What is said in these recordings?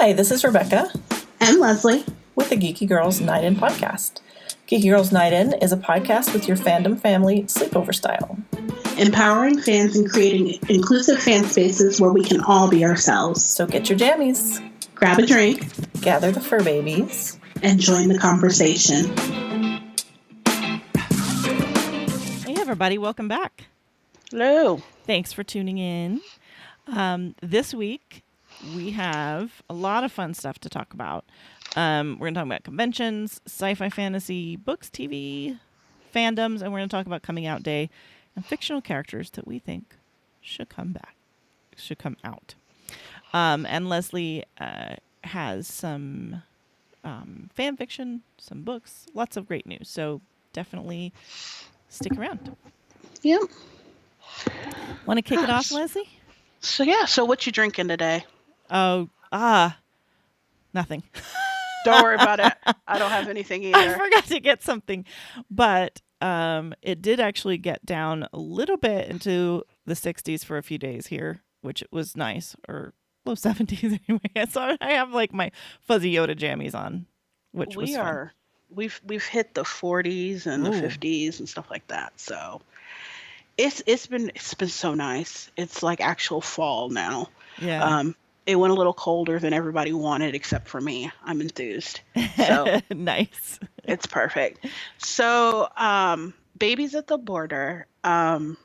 Hi, this is Rebekah and Leslie with the Geeky Girls Night In podcast. Geeky Girls Night In is a podcast with your fandom family sleepover style. Empowering fans and creating inclusive fan spaces where we can all be ourselves. So get your jammies, grab a drink, gather the fur babies, and join the conversation. Hey everybody, welcome back. Hello. Thanks for tuning in. This week we have a lot of fun stuff to talk about. We're going to talk about conventions, sci-fi fantasy, books, TV, fandoms, and we're going to talk about coming out day and fictional characters that we think should come out. And Leslie has some fan fiction, some books, lots of great news. So definitely stick around. Yep. Want to kick it off, Leslie? So what you drinking today? Oh, nothing. Don't worry about it. I don't have anything either. I forgot to get something, but it did actually get down a little bit into the 60s for a few days here, which was nice, or low 70s anyway. So I have like my fuzzy Yoda jammies on, which was fun. We've hit the 40s and the 50s and stuff like that. So it's been so nice. It's like actual fall now. Yeah. It went a little colder than everybody wanted, except for me. I'm enthused. So nice. It's perfect. So, Babies at the Border. I've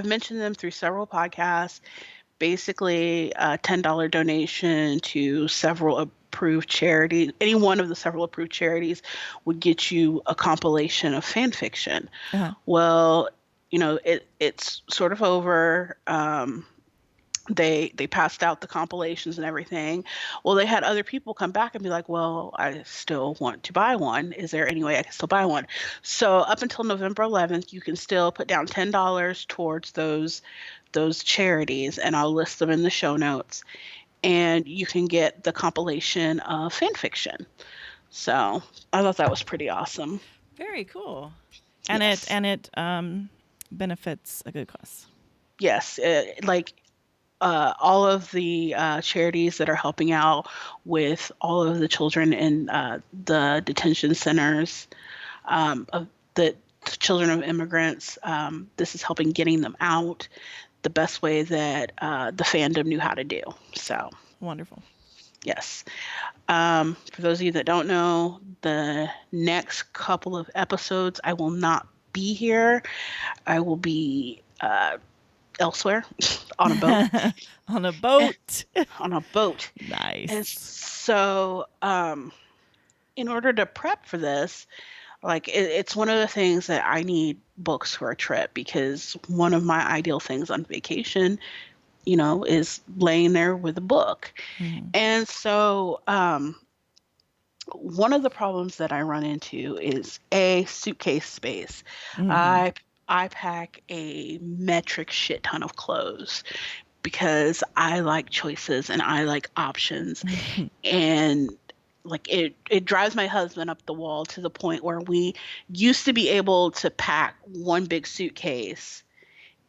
mentioned them through several podcasts. Basically, a $10 donation to several approved charities. Any one of the several approved charities would get you a compilation of fan fiction. Uh-huh. Well, it's sort of over. They passed out the compilations and everything. Well, they had other people come back and be like, well, I still want to buy one. Is there any way I can still buy one? So up until November 11th, you can still put down $10 towards those charities, and I'll list them in the show notes. And you can get the compilation of fan fiction. So I thought that was pretty awesome. Very cool. And yes. it benefits a good cause. Yes, all of the charities that are helping out with all of the children in the detention centers, of the children of immigrants, this is helping getting them out the best way that the fandom knew how to do. So wonderful. Yes. For those of you that don't know, the next couple of episodes, I will not be here. I will be elsewhere on a boat. On a boat. On a boat. Nice. And so in order to prep for this, it's one of the things that I need books for a trip, because one of my ideal things on vacation, is laying there with a book. Mm-hmm. And so one of the problems that I run into is suitcase space. Mm-hmm. I pack a metric shit ton of clothes because I like choices and I like options. And it drives my husband up the wall to the point where we used to be able to pack one big suitcase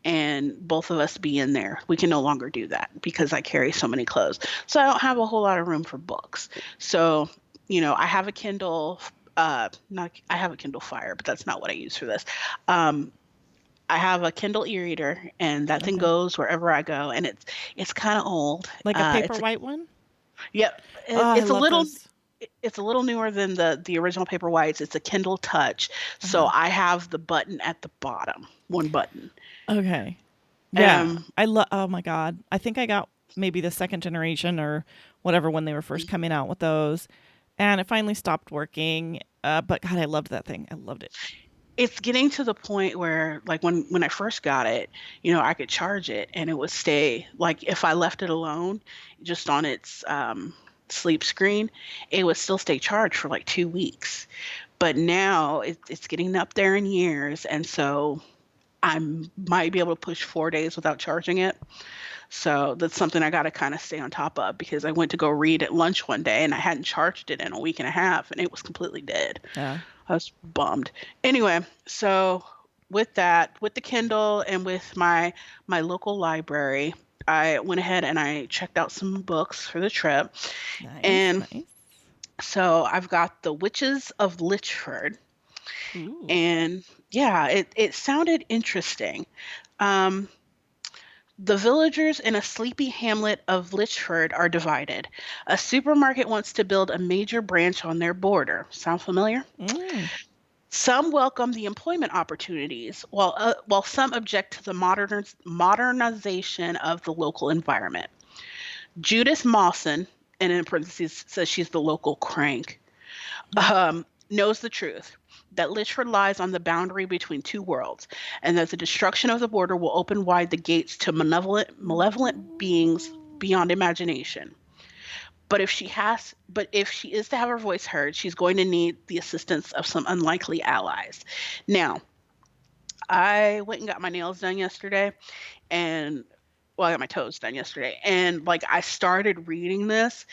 and both of us be in there. We can no longer do that because I carry so many clothes. So I don't have a whole lot of room for books. So, I have a Kindle, I have a Kindle Fire, but that's not what I use for this. I have a Kindle e-reader, and that thing goes wherever I go, and it's kind of old. Like a paper white one? Yep. It's a little newer than the original paper whites. It's a Kindle Touch. So I have the button at the bottom, one button. Okay. Yeah. Oh my God. I think I got maybe the second generation or whatever when they were first coming out with those, and it finally stopped working. But God, I loved that thing. I loved it. It's getting to the point where, when I first got it, I could charge it and it would stay. If I left it alone, just on its sleep screen, it would still stay charged for 2 weeks. But now it's getting up there in years, and so I might be able to push 4 days without charging it. So that's something I got to kind of stay on top of, because I went to go read at lunch one day and I hadn't charged it in a week and a half, and it was completely dead. Yeah. I was bummed. Anyway, so with that, with the Kindle and with my local library, I went ahead and I checked out some books for the trip. Nice, And nice. so I've got The Witches of Litchford. Ooh. And yeah, it sounded interesting. Um, the villagers in a sleepy hamlet of Litchford are divided. A supermarket wants to build a major branch on their border. Sound familiar? Mm. Some welcome the employment opportunities, while some object to the modernization of the local environment. Judith Mawson, and in parentheses says she's the local crank, knows the truth that Litchford lies on the boundary between two worlds, and that the destruction of the border will open wide the gates to malevolent beings beyond imagination. But if she is to have her voice heard, she's going to need the assistance of some unlikely allies. Now, I went and got my nails done yesterday, and well, I got my toes done yesterday, and like I started reading this,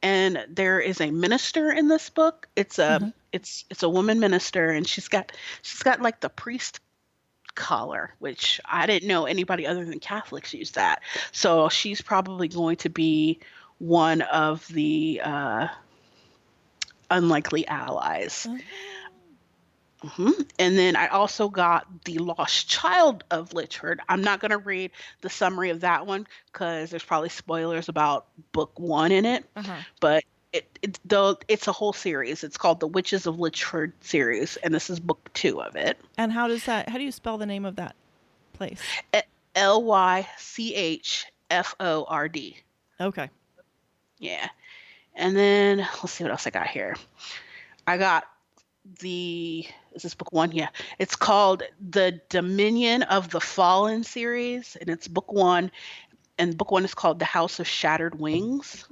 and there is a minister in this book. Uh-huh. It's a woman minister, and she's got like the priest collar, which I didn't know anybody other than Catholics use that. So she's probably going to be one of the unlikely allies. Oh. And then I also got The Lost Child of Litchford. I'm not going to read the summary of that one because there's probably spoilers about book one in it. Uh-huh. But though it's a whole series. It's called the Witches of Litchford series, and this is book two of it. And how do you spell the name of that place? Lychford. Okay. Yeah. And then let's see what else I got here. I got is this book one? Yeah. It's called The Dominion of the Fallen series, and it's book one. And book one is called The House of Shattered Wings.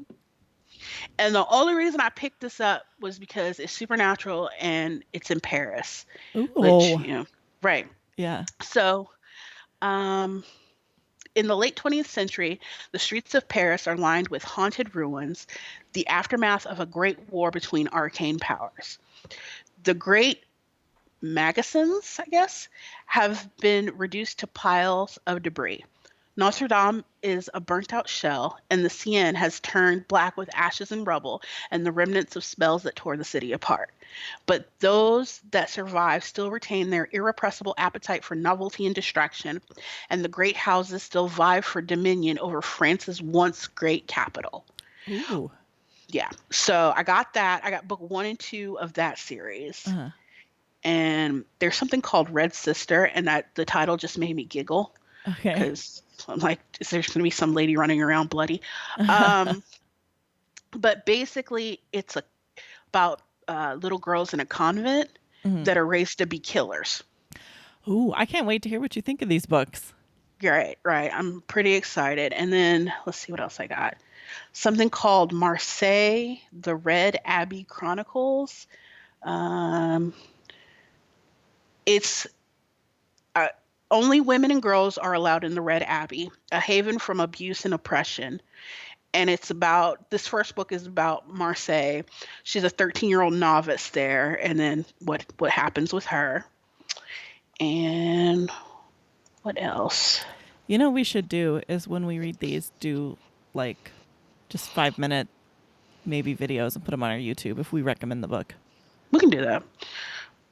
And the only reason I picked this up was because it's supernatural and it's in Paris, which, Ooh. right. Yeah. So, in the late 20th century, the streets of Paris are lined with haunted ruins, the aftermath of a great war between arcane powers. The great magazines, I guess, have been reduced to piles of debris. Notre Dame is a burnt out shell, and the Seine has turned black with ashes and rubble and the remnants of spells that tore the city apart. But those that survive still retain their irrepressible appetite for novelty and distraction, and the great houses still vie for dominion over France's once great capital. Ooh. Yeah, so I got that. I got book one and two of that series. Uh-huh. And there's something called Red Sister, and that the title just made me giggle Okay. because I'm like, is there going to be some lady running around bloody? But basically, it's about little girls in a convent that are raised to be killers. Ooh, I can't wait to hear what you think of these books. Right. I'm pretty excited. And then let's see what else I got. Something called Marseille, the Red Abbey Chronicles. It's only women and girls are allowed in the Red Abbey, a haven from abuse and oppression. And this first book is about Marseille. She's a 13-year-old novice there, and then what happens with her. And what else? You know what we should do is when we read these, do like just 5-minute maybe videos and put them on our YouTube if we recommend the book. We can do that.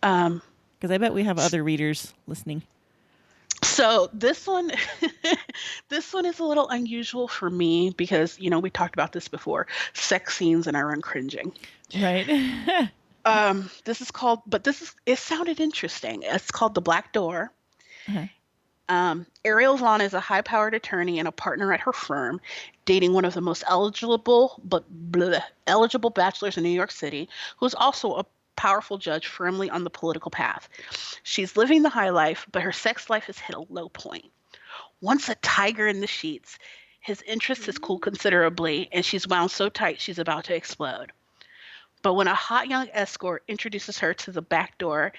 Because I bet we have other readers listening. So this one, this one is a little unusual for me because, we talked about this before, sex scenes, and I run cringing. Right. It sounded interesting. It's called The Black Door. Uh-huh. Ariel Vaughn is a high-powered attorney and a partner at her firm, dating one of the most eligible bachelors in New York City, who is also a powerful judge firmly on the political path. She's living the high life, but her sex life has hit a low point. Once a tiger in the sheets, his interest has cooled considerably, and she's wound so tight she's about to explode. But when a hot young escort introduces her to the back door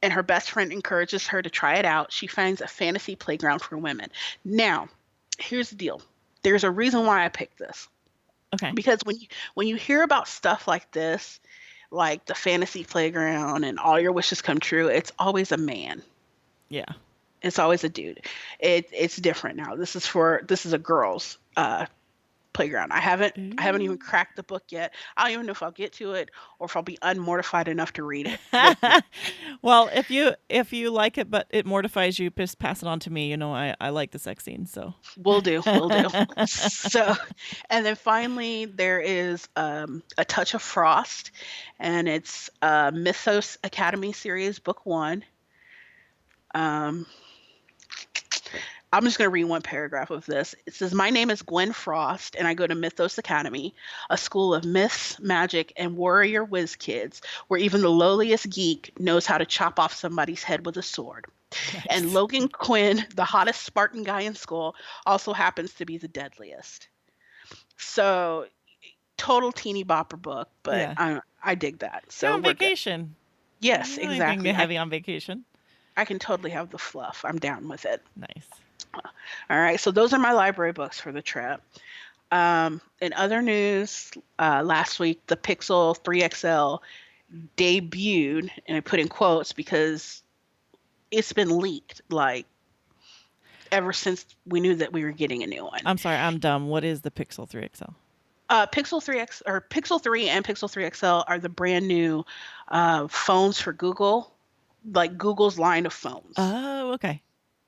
and her best friend encourages her to try it out, she finds a fantasy playground for women. Now, here's the deal. There's a reason why I picked this. Okay. Because when you hear about stuff like this, like the fantasy playground and all your wishes come true, it's always a man. Yeah. It's always a dude. It's different now. This is a girls playground. I haven't even Ooh. cracked the book yet. I don't even know if I'll get to it or if I'll be unmortified enough to read it with them. Well, if you like it but it mortifies you, just pass it on to me. You know, I like the sex scene, so. Will do, will do. So, and then finally there is A Touch of Frost, and it's Mythos Academy series, book one. Um, I'm just going to read one paragraph of this. It says, "My name is Gwen Frost, and I go to Mythos Academy, a school of myths, magic, and warrior whiz kids, where even the lowliest geek knows how to chop off somebody's head with a sword. And Nice. Logan Quinn, the hottest Spartan guy in school, also happens to be the deadliest." So, total teeny bopper book, but Yeah. I dig that. You're So on we're good. vacation. Yes, You don't anything exactly. heavy on vacation. I can totally have the fluff. I'm down with it. Nice. All right, so those are my library books for the trip. In other news, last week the Pixel 3XL debuted, and I put in quotes because it's been leaked like ever since we knew that we were getting a new one. I'm sorry, I'm dumb. What is the Pixel 3 XL? Pixel 3X or Pixel 3 and Pixel 3 XL are the brand new phones for Google, like Google's line of phones. Oh, okay.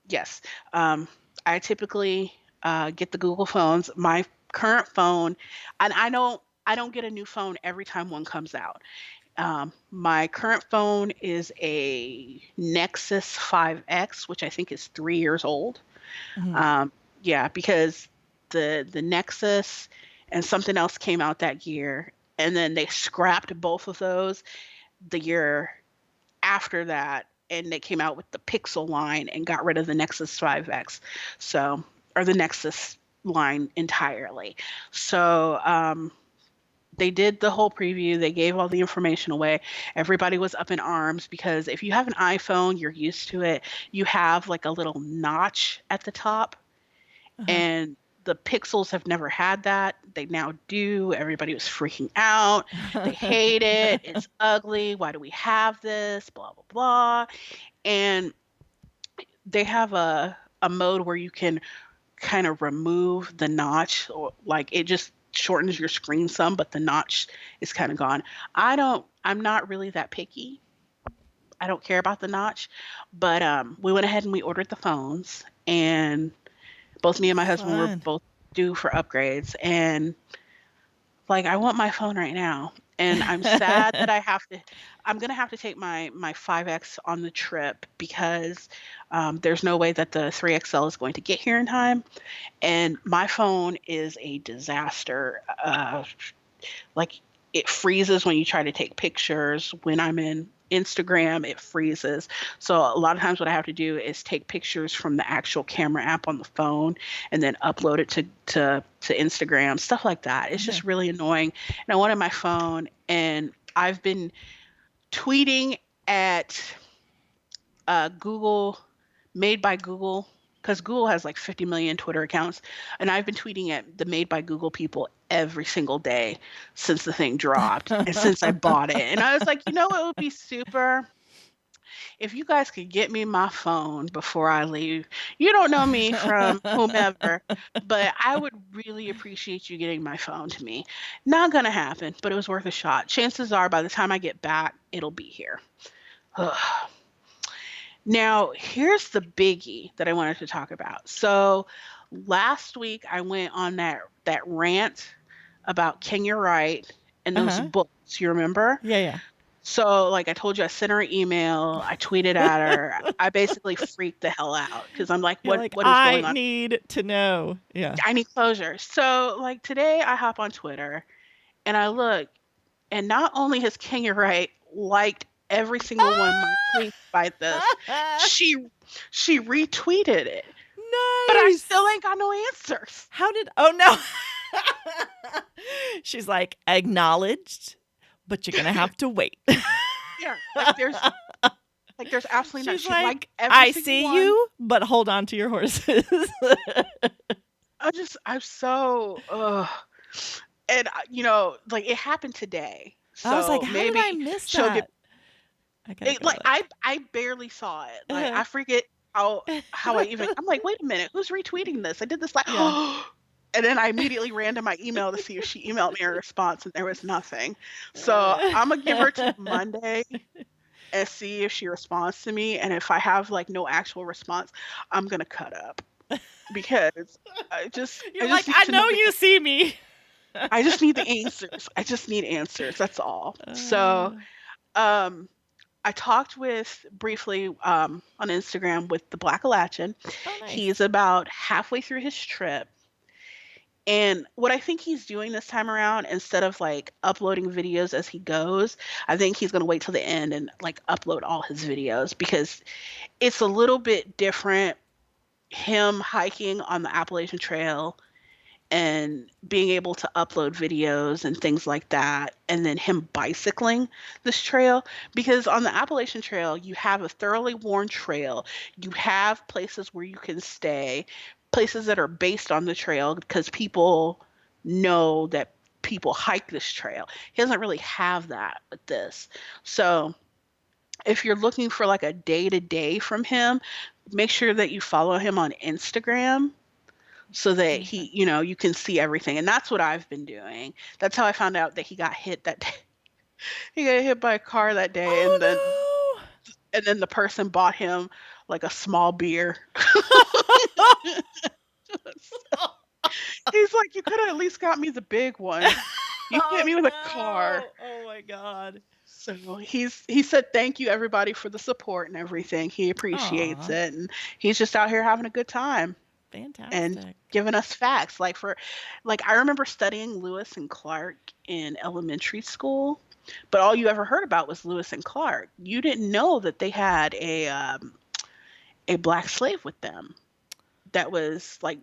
Yes. I typically get the Google phones. My current phone, and I don't get a new phone every time one comes out. My current phone is a Nexus 5X, which I think is 3 years old. Mhm. Yeah, because the Nexus and something else came out that year, and then they scrapped both of those the year after that, and they came out with the Pixel line and got rid of the Nexus 5X, so or the Nexus line entirely. So they did the whole preview. They gave all the information away. Everybody was up in arms because if you have an iPhone, you're used to it. You have like a little notch at the top, Uh-huh. and the Pixels have never had that. They now do. Everybody was freaking out. They hate it. It's ugly. Why do we have this? Blah, blah, blah. And they have a mode where you can kind of remove the notch, or like it just shortens your screen some, but the notch is kind of gone. I'm not really that picky. I don't care about the notch, but we went ahead and we ordered the phones, and both me and my husband were Fun. both due for upgrades, and like I want my phone right now. And I'm sad that I'm gonna have to take my 5X on the trip because there's no way that the 3XL is going to get here in time. And my phone is a disaster. Like it freezes when you try to take pictures. When I'm in Instagram, it freezes. So a lot of times what I have to do is take pictures from the actual camera app on the phone and then upload it to Instagram, stuff like that. It's Okay. just really annoying. And I wanted my phone, and I've been tweeting at Google, Made by Google, because Google has like 50 million Twitter accounts, and I've been tweeting at the Made by Google people every single day since the thing dropped and since I bought it. And I was like, you know what would be super? If you guys could get me my phone before I leave. You don't know me from whomever, but I would really appreciate you getting my phone to me. Not gonna happen, but it was worth a shot. Chances are by the time I get back, it'll be here. Now, here's the biggie that I wanted to talk about. So last week I went on that rant about Kenya Wright and those Uh-huh. books. You remember? Yeah. So, like I told you, I sent her an email. I tweeted at her. I basically freaked the hell out because I'm like, You're what like, what is I going on? need to know. Yeah. I need closure. So, like today, I hop on Twitter and I look, and not only has Kenya Wright liked every single one of my tweets by this, she retweeted it. But I Nice. still ain't got no answers. How did? Oh no. She's like, acknowledged, but you're gonna have to wait. Yeah, like there's absolutely not. She's She liked like, every I single see one. you, but hold on to your horses. I'm so and like it happened today. I was like, So how did I maybe miss she'll get that? I gotta go like look. I barely saw it. Like Uh-huh. how I even, I'm like, wait a minute, who's retweeting this? I did this like, Yeah. and then I immediately ran to my email to see if she emailed me a response, and there was nothing. So I'm gonna give her till Monday and see if she responds to me. And if I have like no actual response, I'm gonna cut up because You're like, I know you see me. I just need the answers. I just need answers. That's all. So, um, I talked with briefly on Instagram with the Blackalachian. Oh, nice. He's about halfway through his trip. And what I think he's doing this time around, instead of like uploading videos as he goes, I think he's going to wait till the end and like upload all his videos because it's a little bit different. Him hiking on the Appalachian Trail and being able to upload videos and things like that, and then him bicycling this trail, because on the Appalachian Trail you have a thoroughly worn trail, you have places where you can stay, places that are based on the trail because people know that people hike this trail. He doesn't really have that with this. So if you're looking for like a day-to-day from him, make sure that you follow him on Instagram so that he, you can see everything. And that's what I've been doing. That's how I found out that he got hit that day. He got hit by a car that day, and then the person bought him like a small beer. He's like, you could have at least got me the big one. You hit me with a car. Oh my God. So he said thank you everybody for the support and everything. He appreciates it, and he's just out here having a good time. Fantastic. And giving us facts. Like I remember studying Lewis and Clark in elementary school, but all you ever heard about was Lewis and Clark. You didn't know that they had a black slave with them that was like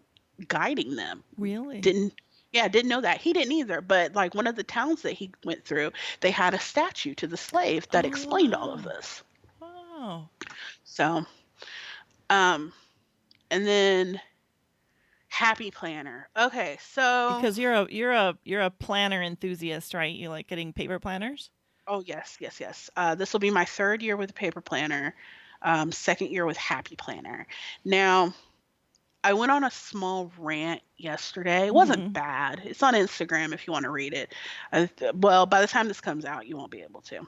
guiding them. Really? Didn't know that. He didn't either. But like one of the towns that he went through, they had a statue to the slave that explained all of this. Wow. So, and then Happy Planner. Okay, so because you're a planner enthusiast, right? You like getting paper planners? Oh yes. This will be my third year with a paper planner, second year with Happy Planner. Now, I went on a small rant yesterday. It wasn't bad. It's on Instagram if you want to read it. Well, by the time this comes out, you won't be able to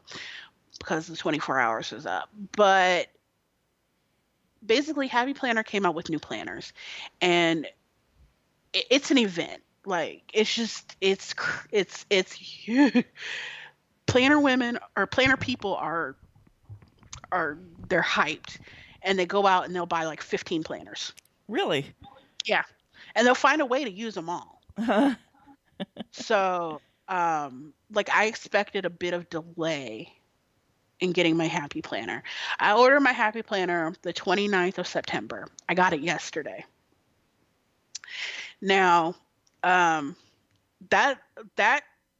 because the 24 hours is up. But basically, Happy Planner came out with new planners, and it's an event. Like it's huge. Planner women or planner people are they're hyped, and they go out and they'll buy like 15 planners. Really? Yeah, and they'll find a way to use them all. So like I expected a bit of delay in getting my Happy Planner. I ordered my Happy Planner the 29th of September. I got it yesterday. Now, that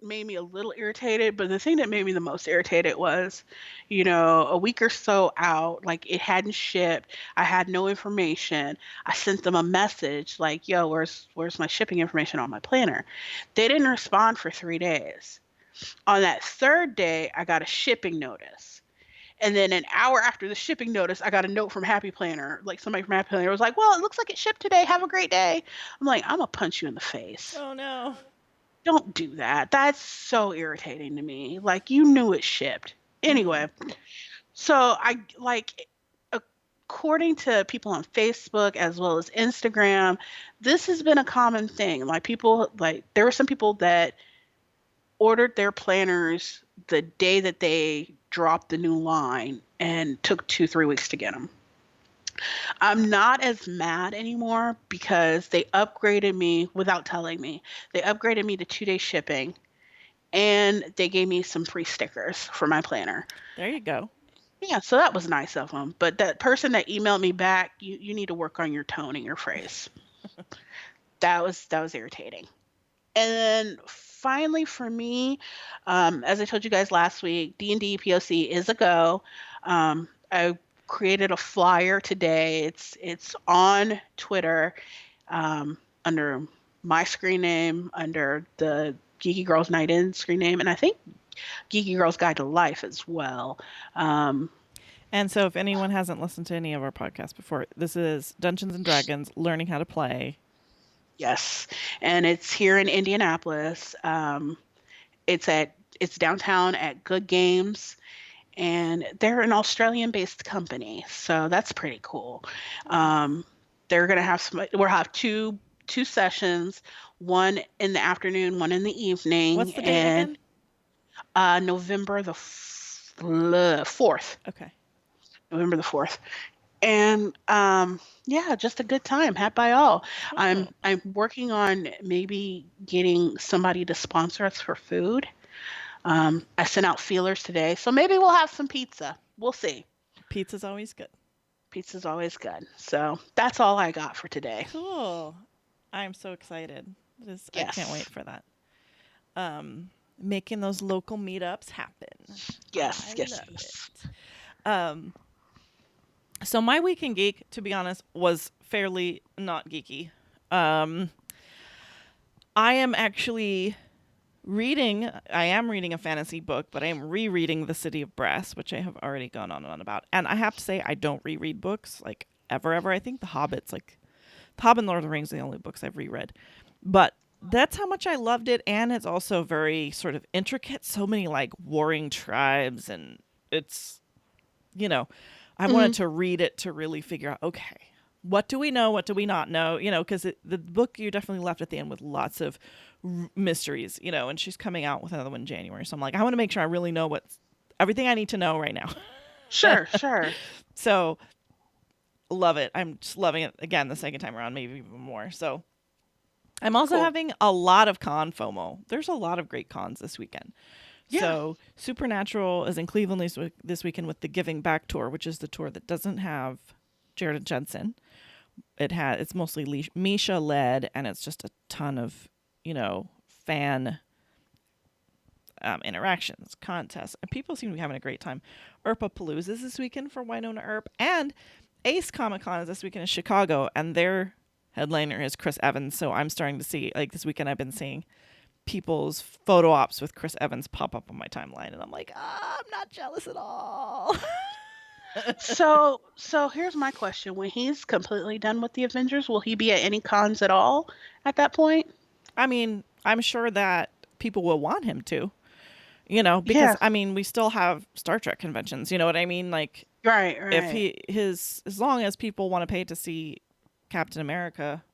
made me a little irritated, but the thing that made me the most irritated was, a week or so out, like it hadn't shipped. I had no information. I sent them a message like, yo, where's my shipping information on my planner? They didn't respond for 3 days. On that third day, I got a shipping notice. And then an hour after the shipping notice, I got a note from Happy Planner. Like somebody from Happy Planner was like, well, it looks like it shipped today. Have a great day. I'm like, I'm going to punch you in the face. Oh, no. Don't do that. That's so irritating to me. Like, you knew it shipped. Anyway, so according to people on Facebook as well as Instagram, this has been a common thing. Like there were some people that ordered their planners the day that they dropped the new line and took 2-3 weeks to get them. I'm not as mad anymore because they upgraded me without telling me. They upgraded me to 2-day shipping, and they gave me some free stickers for my planner. There you go. Yeah, so that was nice of them. But that person that emailed me back, you need to work on your tone and your phrase. That was irritating. And then finally for me, as I told you guys last week, DnD POC is a go. I created a flyer today. It's on Twitter under my screen name, under the Geeky Girls Night In screen name, and I think Geeky Girls Guide to Life as well. And so if anyone hasn't listened to any of our podcasts before, this is Dungeons and Dragons, learning how to play. Yes, and it's here in Indianapolis. It's downtown at Good Games, and they're an Australian-based company, so that's pretty cool. Um, they're gonna have we'll have two sessions, one in the afternoon, one in the evening, What's the date and again? November the 4th. Okay. November the 4th. And yeah, just a good time had by all. Cool. I'm working on maybe getting somebody to sponsor us for food. I sent out feelers today, so maybe we'll have some pizza. We'll see. Pizza's always good. Pizza's always good. So that's all I got for today. Cool. I'm so excited. I can't wait Yes. for that. Making those local meetups happen. Yes, I yes, love yes. it. So my week in geek, to be honest, was fairly not geeky. I am actually I am reading a fantasy book, but I am rereading The City of Brass, which I have already gone on and on about. And I have to say, I don't reread books, like, ever. I think The Hobbit and Lord of the Rings are the only books I've reread. But that's how much I loved it, and it's also very sort of intricate. So many, like, warring tribes, and it's, I wanted to read it to really figure out, okay, what do we know? What do we not know? Because the book, you're definitely left at the end with lots of mysteries, and she's coming out with another one in January. So I'm like, I want to make sure I really know everything I need to know right now. Sure, sure. So love it. I'm just loving it again the second time around, maybe even more. So I'm also Cool. having a lot of con FOMO. There's a lot of great cons this weekend. Yeah. So Supernatural is in Cleveland this weekend with the Giving Back tour, which is the tour that doesn't have Jared Jensen. It's mostly Misha led, and it's just a ton of fan interactions, contests, and people seem to be having a great time. Palooza is this weekend for Winona Earp, and Ace Comic Con is this weekend in Chicago, and their headliner is Chris Evans. So I'm starting to see, like, this weekend I've been seeing people's photo ops with Chris Evans pop up on my timeline, and I'm like, I'm not jealous at all. So here's my question. When he's completely done with the Avengers, will he be at any cons at all at that point? I mean, I'm sure that people will want him to, because Yeah. I mean, we still have Star Trek conventions, you know what I mean? Like, Right, if as long as people want to pay to see Captain America,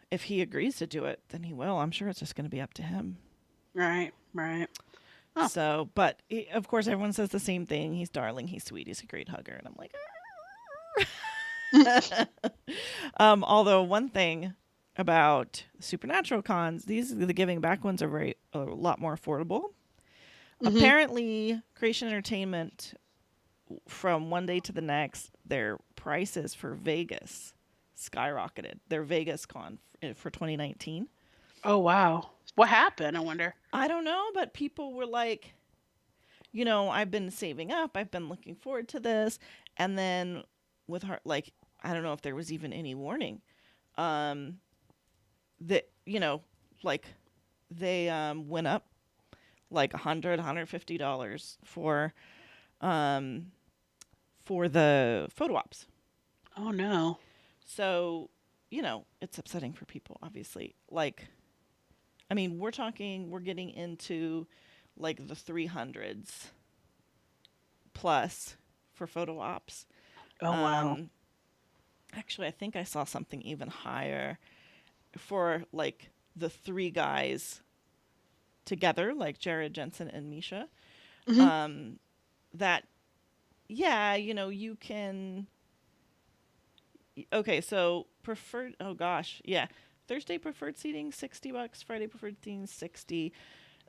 if he agrees to do it, then he will. I'm sure it's just going to be up to him. right. Oh. So, but of course, everyone says the same thing. He's darling. He's sweet. He's a great hugger. And I'm like, although one thing about Supernatural cons, the Giving Back ones are a lot more affordable. Apparently, Creation Entertainment, from one day to the next, their prices for Vegas skyrocketed. Their Vegas con for 2019. Oh, wow. What happened, I wonder? I don't know, but people were like, I've been saving up. I've been looking forward to this. And then with her, like, I don't know if there was even any warning. That, like, they went up like $100, $150 for the photo ops. Oh, no. So, it's upsetting for people, obviously. Like, I mean, we're getting into like the 300s plus for photo ops. Oh, wow. Actually, I think I saw something even higher for like the three guys together, like Jared Jensen and Misha. That, yeah, you can. Okay, so preferred. Oh gosh, yeah. Thursday preferred seating $60, Friday preferred seating $60.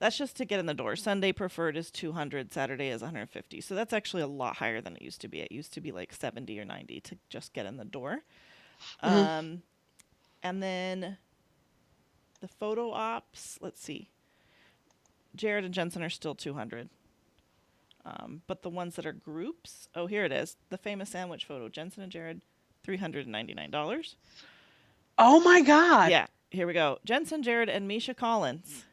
That's just to get in the door. Sunday preferred is $200, Saturday is $150. So that's actually a lot higher than it used to be. It used to be like $70 or $90 to just get in the door. And then the photo ops, let's see. Jared and Jensen are still $200. But the ones that are groups, oh, here it is. The famous sandwich photo, Jensen and Jared, $399. Oh, my God. Yeah, here we go. Jensen, Jared, and Misha Collins,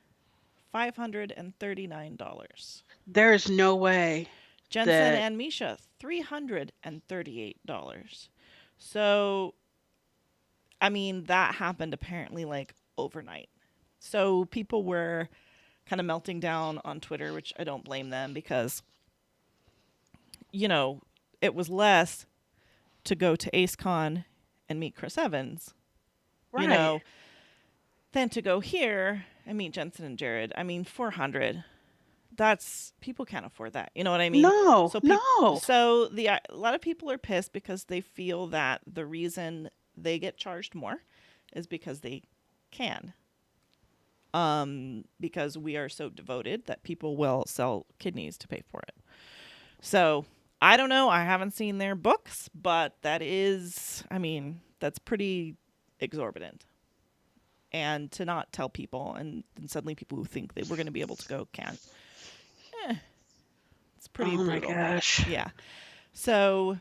$539. There's no way. Jensen and Misha, $338. So, I mean, that happened apparently like overnight. So people were kind of melting down on Twitter, which I don't blame them because, you know, it was less to go to AceCon and meet Chris Evans, Right. you know, than to go here and meet Jensen and Jared. I mean, 400. That's people can't afford that. You know what I mean? No, So no. So a lot of people are pissed because they feel that the reason they get charged more is because they can. Because we are so devoted that people will sell kidneys to pay for it. So I don't know. I haven't seen their books, but that is, I mean, that's pretty exorbitant. And to not tell people, and then suddenly people who think that we're going to be able to go can't. It's pretty brutal. Oh my gosh. Yeah. So,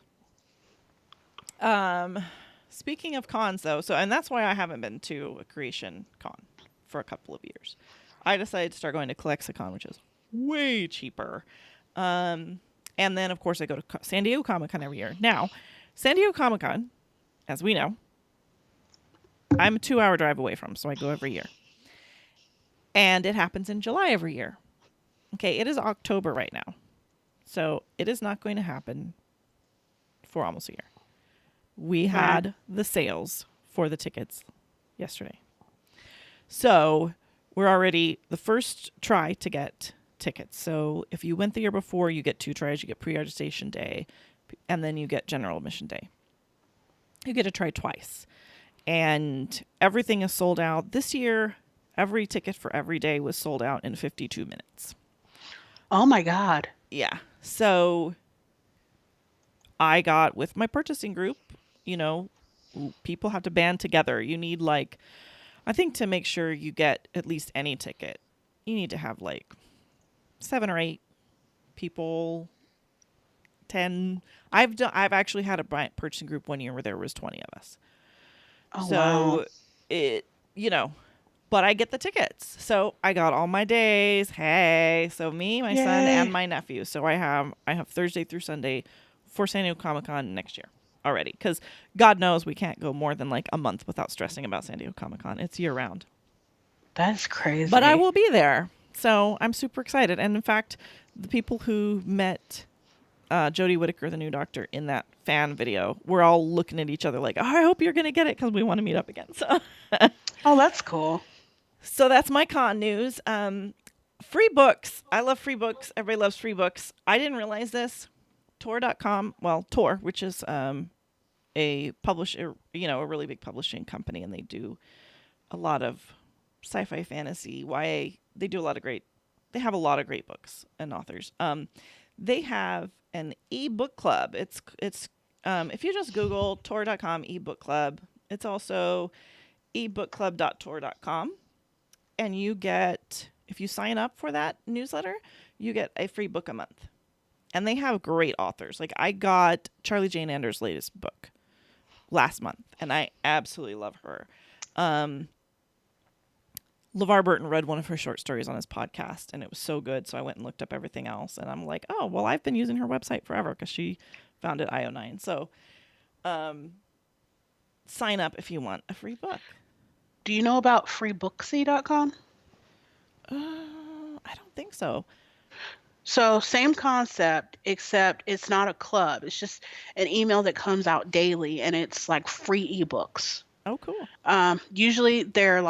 speaking of cons, though, and that's why I haven't been to a creation con for a couple of years. I decided to start going to Colexicon, which is way cheaper. And then, of course, I go to San Diego Comic-Con every year. Now, San Diego Comic-Con, as we know, I'm a 2-hour drive away from, so I go every year. And it happens in July every year. Okay, it is October right now. So it is not going to happen for almost a year. We had the sales for the tickets yesterday. So we're already the first try to get tickets. So if you went the year before, you get 2 tries. You get pre-registration day, and then you get general admission day. You get to try twice. And everything is sold out. This year, every ticket for every day was sold out in 52 minutes. Oh my God. Yeah. So I got with my purchasing group, you know, people have to band together. You need I think to make sure you get at least any ticket, you need to have 7 or 8 people, 10. I've actually had a purchasing group one year where there was 20 of us. Oh, So wow. But I get the tickets. So I got all my days. Hey, so me, my son, Yay. and my nephew. So I have Thursday through Sunday for San Diego Comic-Con next year already. Because God knows we can't go more than a month without stressing about San Diego Comic-Con. It's year round. That's crazy. But I will be there. So I'm super excited. And in fact, the people who met Jodie Whittaker, the new doctor, in that fan video, we're all looking at each other like, oh, I hope you're going to get it because we want to meet up again. So Oh, that's cool. So that's my con news. Free books. I love free books. Everybody loves free books. I didn't realize this. Tor.com, Tor, which is a publisher, a really big publishing company, and they do a lot of sci-fi, fantasy, YA. They have a lot of great books and authors. They have an ebook club. It's if you just Google Tor.com ebook club, it's also ebookclub.tor.com. And you get, if you sign up for that newsletter, you get a free book a month. And they have great authors. I got Charlie Jane Anders' latest book last month, and I absolutely love her. LeVar Burton read one of her short stories on his podcast, and it was so good, so I went and looked up everything else. And I'm like, oh, well, I've been using her website forever because she founded IO9. So sign up if you want a free book. Do you know about freebooksy.com? I don't think so. So same concept, except it's not a club. It's just an email that comes out daily, and it's free ebooks. Oh, cool. Usually they're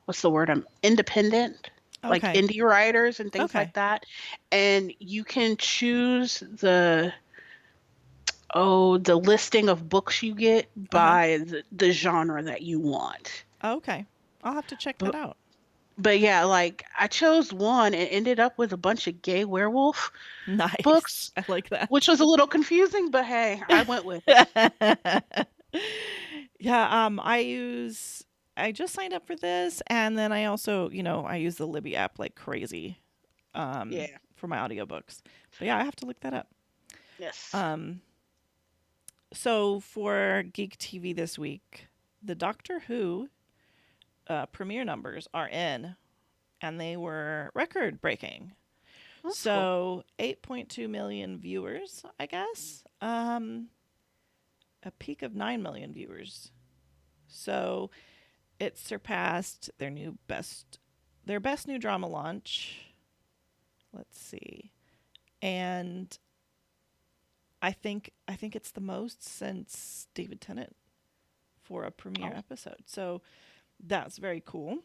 what's the word? Independent, Okay. indie writers and things Okay. like that. And you can choose the listing of books you get by the genre that you want. Okay. I'll have to check that out. But yeah, I chose one and ended up with a bunch of gay werewolf Nice. books, I like that. which was a little confusing, but hey, I went with it. Yeah, I just signed up for this, and then I also, I use the Libby app like crazy for my audiobooks. But yeah, I have to look that up. Yes. So for Geek TV this week, the Doctor Who premiere numbers are in, and they were record-breaking. That's So 8.2 million viewers, I guess. A peak of 9 million viewers. So it surpassed their best new drama launch. Let's see. And I think it's the most since David Tennant for a premiere episode. So that's very cool.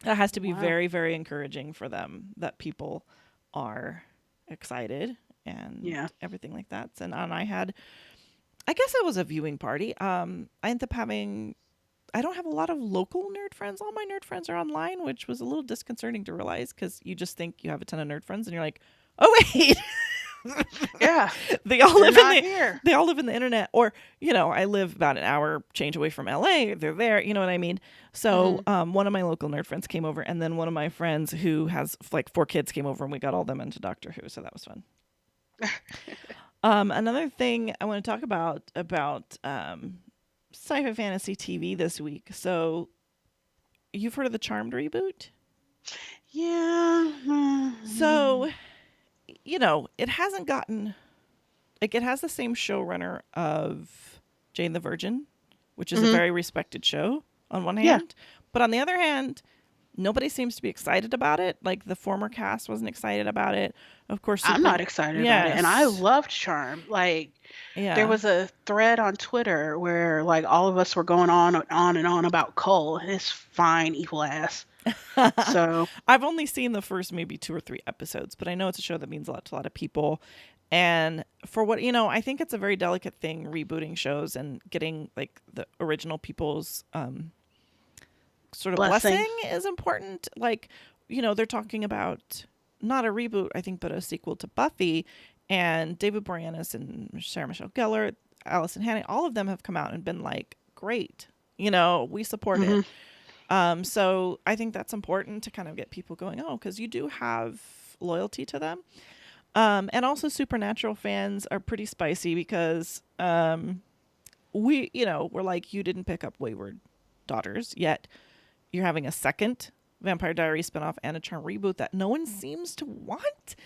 That has to be very, very encouraging for them that people are excited and everything like that. And I guess it was a viewing party. I ended up I don't have a lot of local nerd friends. All my nerd friends are online, which was a little disconcerting to realize because you just think you have a ton of nerd friends and you're like, oh, wait. Yeah. They all live in the internet. Or, I live about an hour change away from LA. They're there. You know what I mean? So one of my local nerd friends came over, and then one of my friends who has like 4 kids came over, and we got all them into Doctor Who. So that was fun. Another thing I want to talk about sci-fi fantasy TV this week. So you've heard of the Charmed reboot? Yeah. So, it hasn't gotten, like, it has the same showrunner of Jane the Virgin, which is a very respected show on one hand. But on the other hand, nobody seems to be excited about it. Like, the former cast wasn't excited about it. Of course, I'm not excited about it. And I loved Charm. Like, there was a thread on Twitter where, like, all of us were going on and on about Cole, his fine, evil ass. So I've only seen the first maybe 2 or 3 episodes, but I know it's a show that means a lot to a lot of people. And for what, I think it's a very delicate thing, rebooting shows and getting like the original people's sort of blessing is important. Like, they're talking about not a reboot, I think, but a sequel to Buffy, and David Boreanaz and Sarah Michelle Gellar, Allison Hanning, all of them have come out and been like, great, we support it. So I think that's important to kind of get people going, because you do have loyalty to them. And also Supernatural fans are pretty spicy because we're like, you didn't pick up Wayward Daughters, yet you're having a second Vampire Diaries spinoff and a Charm reboot that no one seems to want.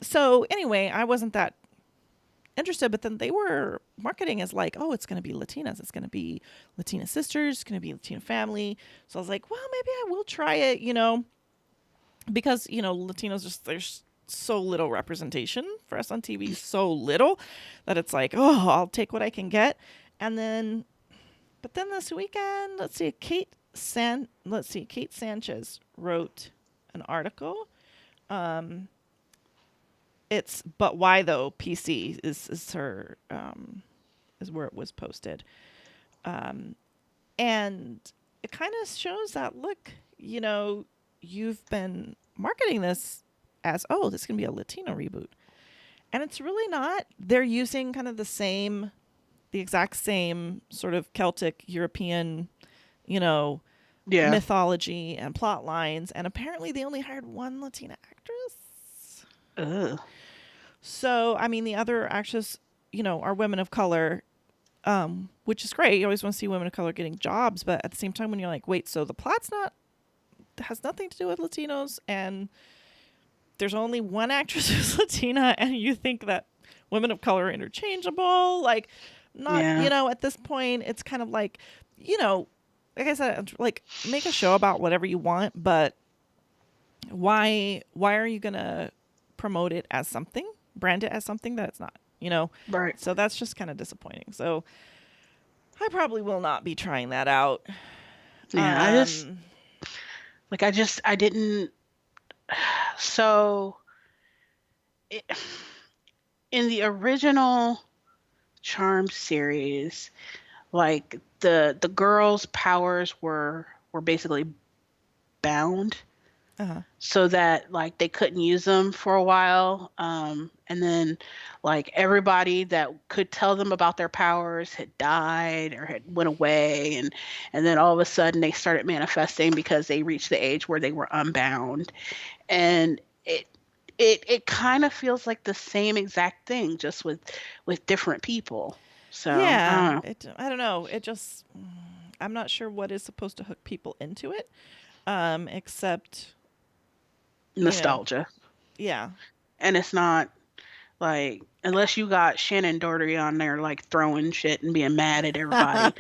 So anyway, I wasn't that interested, but then they were marketing as like, it's going to be Latinas, it's going to be Latina sisters, it's going to be Latino family. So I was like, well, maybe I will try it, because Latinos there's so little representation for us on TV, so little that it's like, I'll take what I can get. But then this weekend, Kate Sanchez wrote an article. It's But Why Though PC is her is where it was posted. And it kind of shows that, look, you've been marketing this as, this can be a Latino reboot. And it's really not. They're using kind of the exact same sort of Celtic European, mythology and plot lines. And apparently they only hired one Latina actress. Ugh. So, I mean, the other actors, are women of color, which is great. You always want to see women of color getting jobs. But at the same time, when you're like, wait, so the plot's has nothing to do with Latinos, and there's only one actress who's Latina, and you think that women of color are interchangeable, like, not, at this point, it's kind of like, like I said, like, make a show about whatever you want, but why are you going to promote it as something, brand it as something that it's not, Right. So that's just kind of disappointing. So I probably will not be trying that out. Yeah, I didn't. So in the original Charmed series, like the girls' powers were basically bound, so that like they couldn't use them for a while, and then like everybody that could tell them about their powers had died or had went away, and then all of a sudden they started manifesting because they reached the age where they were unbound, and it kind of feels like the same exact thing, just with different people. So yeah, I don't know. It just, I'm not sure what is supposed to hook people into it, except nostalgia. Yeah. And it's not like, unless you got Shannon Doherty on there like throwing shit and being mad at everybody,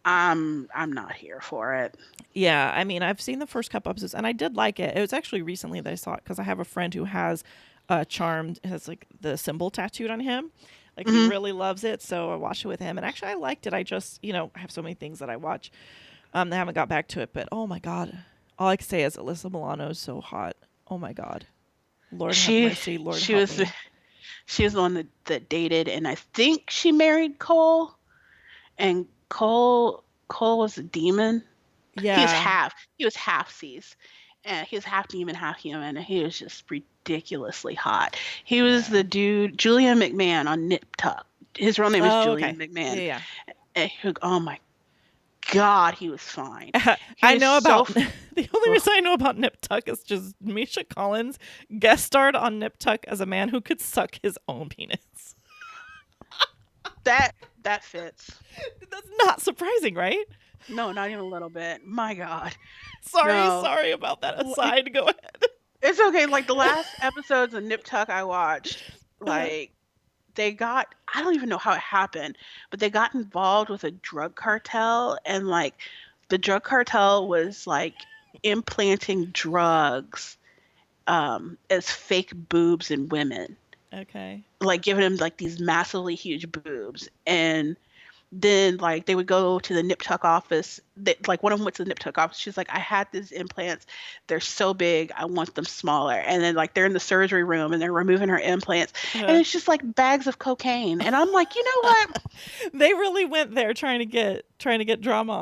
I'm not here for it. Yeah, I mean, I've seen the first couple episodes, and I did like it. It was actually recently that I saw it because I have a friend who has Charmed, has like the symbol tattooed on him. Like he Hmm. really loves it, so I watched it with him, and actually I liked it. I just, I have so many things that I watch. I haven't got back to it, but oh my god, all I can say is Alyssa Milano is so hot. Oh my god, Lord have She mercy, Lord she help was me. she was the one that dated, and I think she married Cole. And Cole was a demon. He was Yeah. half seas, and he was half demon, half human, and he was just ridiculously hot. He was Yeah. the dude, Julian McMahon on Nip Tuck. His real name is Oh, Julian okay. McMahon. Yeah, And oh my God, he was fine. yeah. He I was know so about the only reason I know about Nip Tuck is just Misha Collins guest starred on Nip Tuck as a man who could suck his own penis. that fits. That's not surprising, right? No, not even a little bit. My God, no. Sorry about that L- aside. Go ahead. It's okay. Like the last episodes of Nip Tuck I watched, like they got, I don't even know how it happened, but they got involved with a drug cartel, and like the drug cartel was like implanting drugs as fake boobs in women, Okay. like giving them like these massively huge boobs. And then like they would go to the Nip Tuck office. Like one of them went to the Nip Tuck office. She's like, I had these implants. They're so big. I want them smaller. And then like they're in the surgery room and they're removing her implants. And Uh, it's just like bags of cocaine. And I'm like, you know what? they really went there trying to get drama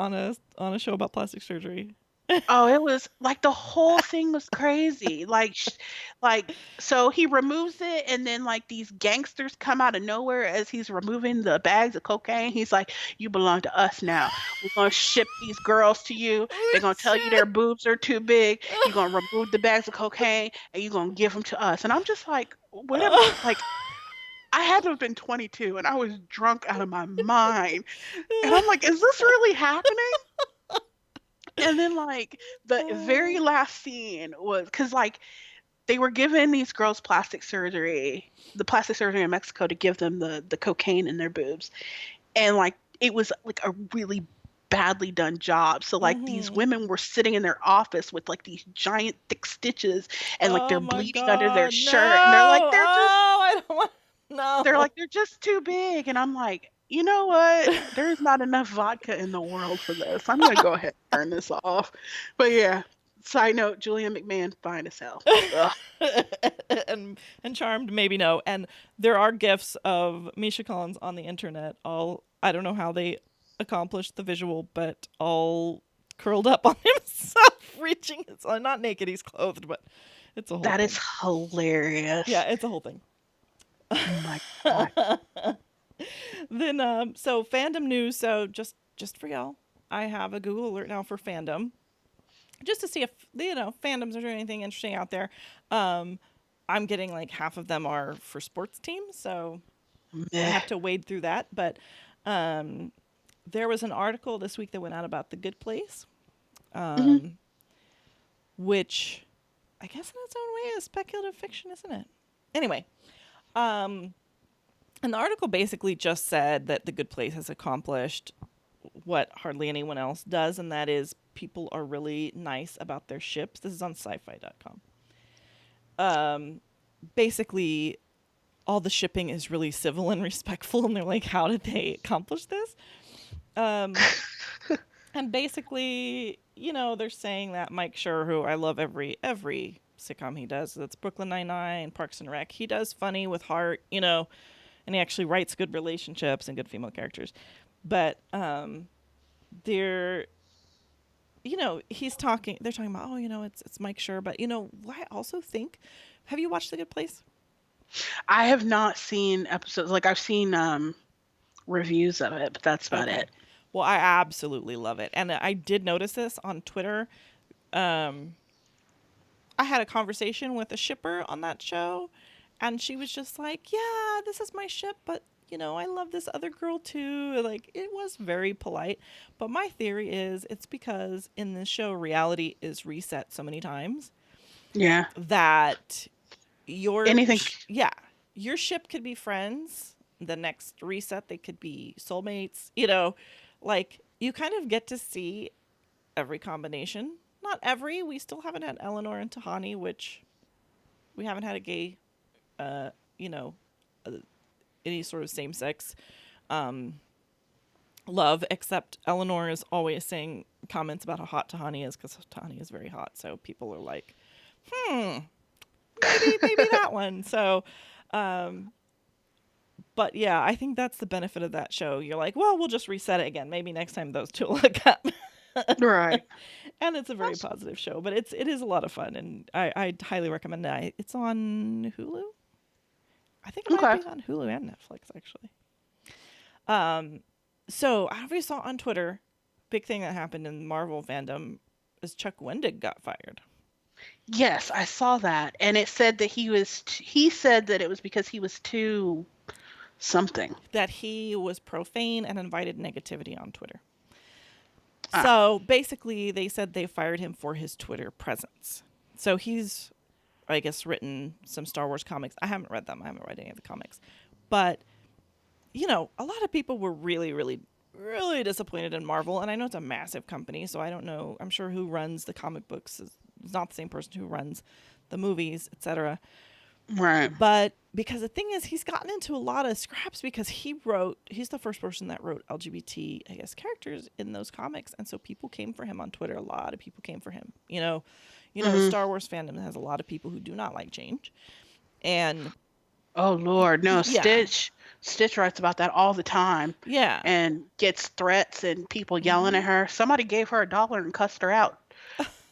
on a show about plastic surgery. Oh, it was like the whole thing was crazy. Like so he removes it, and then like these gangsters come out of nowhere as he's removing the bags of cocaine. He's like, "You belong to us now. We're gonna ship these girls to you. Oh They're gonna tell you shit. their boobs are too big. You're gonna remove the bags of cocaine, and you're gonna give them to us." And I'm just like, whatever. Like I had to have been 22, and I was drunk out of my mind. And I'm like, is this really happening? And then like the very last scene was because like they were giving these girls the plastic surgery in Mexico to give them the cocaine in their boobs. And like it was like a really badly done job. So like these Mhm. women were sitting in their office with like these giant thick stitches, and like Oh they're my bleeding under their god, no! shirt, and they're like Oh, I don't want. No. they're just too big. And I'm like, you know what? There's not enough vodka in the world for this. I'm gonna go ahead and turn this off. But yeah, side note, Julian McMahon, fine as hell. Ugh. and Charmed, maybe no. And there are gifs of Misha Collins on the internet. All I don't know how they accomplished the visual, but all curled up on himself, reaching his. Not naked, he's clothed, but it's a whole That thing. is hilarious. Yeah, it's a whole thing. Oh my God. Then so fandom news. So just for y'all, I have a Google alert now for fandom, just to see if fandoms are doing anything interesting out there. I'm getting like half of them are for sports teams, so I Meh. have to wade through that. But there was an article this week that went out about The Good Place, Mhm. which I guess in its own way is speculative fiction, isn't it? Anyway, and the article basically just said that The Good Place has accomplished what hardly anyone else does, and that is people are really nice about their ships. This is on sci-fi.com. Basically, all the shipping is really civil and respectful, and they're like, how did they accomplish this? And basically, they're saying that Mike Schur, who I love every sitcom he does, that's Brooklyn Nine-Nine, Parks and Rec, he does funny with heart, and he actually writes good relationships and good female characters. But they're they're talking about, it's Mike Schur, but what I also think, have you watched The Good Place? I have not seen episodes. Like I've seen reviews of it, but that's about Okay. it. Well, I absolutely love it. And I did notice this on Twitter. I had a conversation with a shipper on that show, and she was just like, yeah, this is my ship, but I love this other girl too. Like, it was very polite. But my theory is it's because in this show, reality is reset so many times Yeah. that Anything. Your ship could be friends. The next reset, they could be soulmates. Like, you kind of get to see every combination. Not every. We still haven't had Eleanor and Tahani, which we haven't had a gay, uh, you know, uh, any sort of same-sex love, except Eleanor is always saying comments about how hot Tahani is, because Tahani is very hot. So people are like, maybe that one. So, but yeah, I think that's the benefit of that show. You're like, well, we'll just reset it again. Maybe next time those two will hook up. Right. And it's a very positive show, but it is a lot of fun, and I highly recommend it. It's on Hulu. I think it might be on Hulu and Netflix, actually. So I already saw on Twitter, big thing that happened in Marvel fandom is Chuck Wendig got fired. Yes, I saw that, and it said that he said that it was because he was too something. That he was profane and invited negativity on Twitter. So basically, they said they fired him for his Twitter presence. So he's, I guess, written some Star Wars comics. I haven't read them. I haven't read any of the comics. But, a lot of people were really, really, really disappointed in Marvel. And I know it's a massive company, so I don't know. I'm sure who runs the comic books is not the same person who runs the movies, etc. Right. But because the thing is, he's gotten into a lot of scraps because he's the first person that wrote LGBT, I guess, characters in those comics. And so people came for him on Twitter. A lot of people came for him. Star Wars fandom has a lot of people who do not like change. And oh Lord, no, yeah. Stitch writes about that all the time. Yeah. And gets threats and people yelling at her. Somebody gave her $1 and cussed her out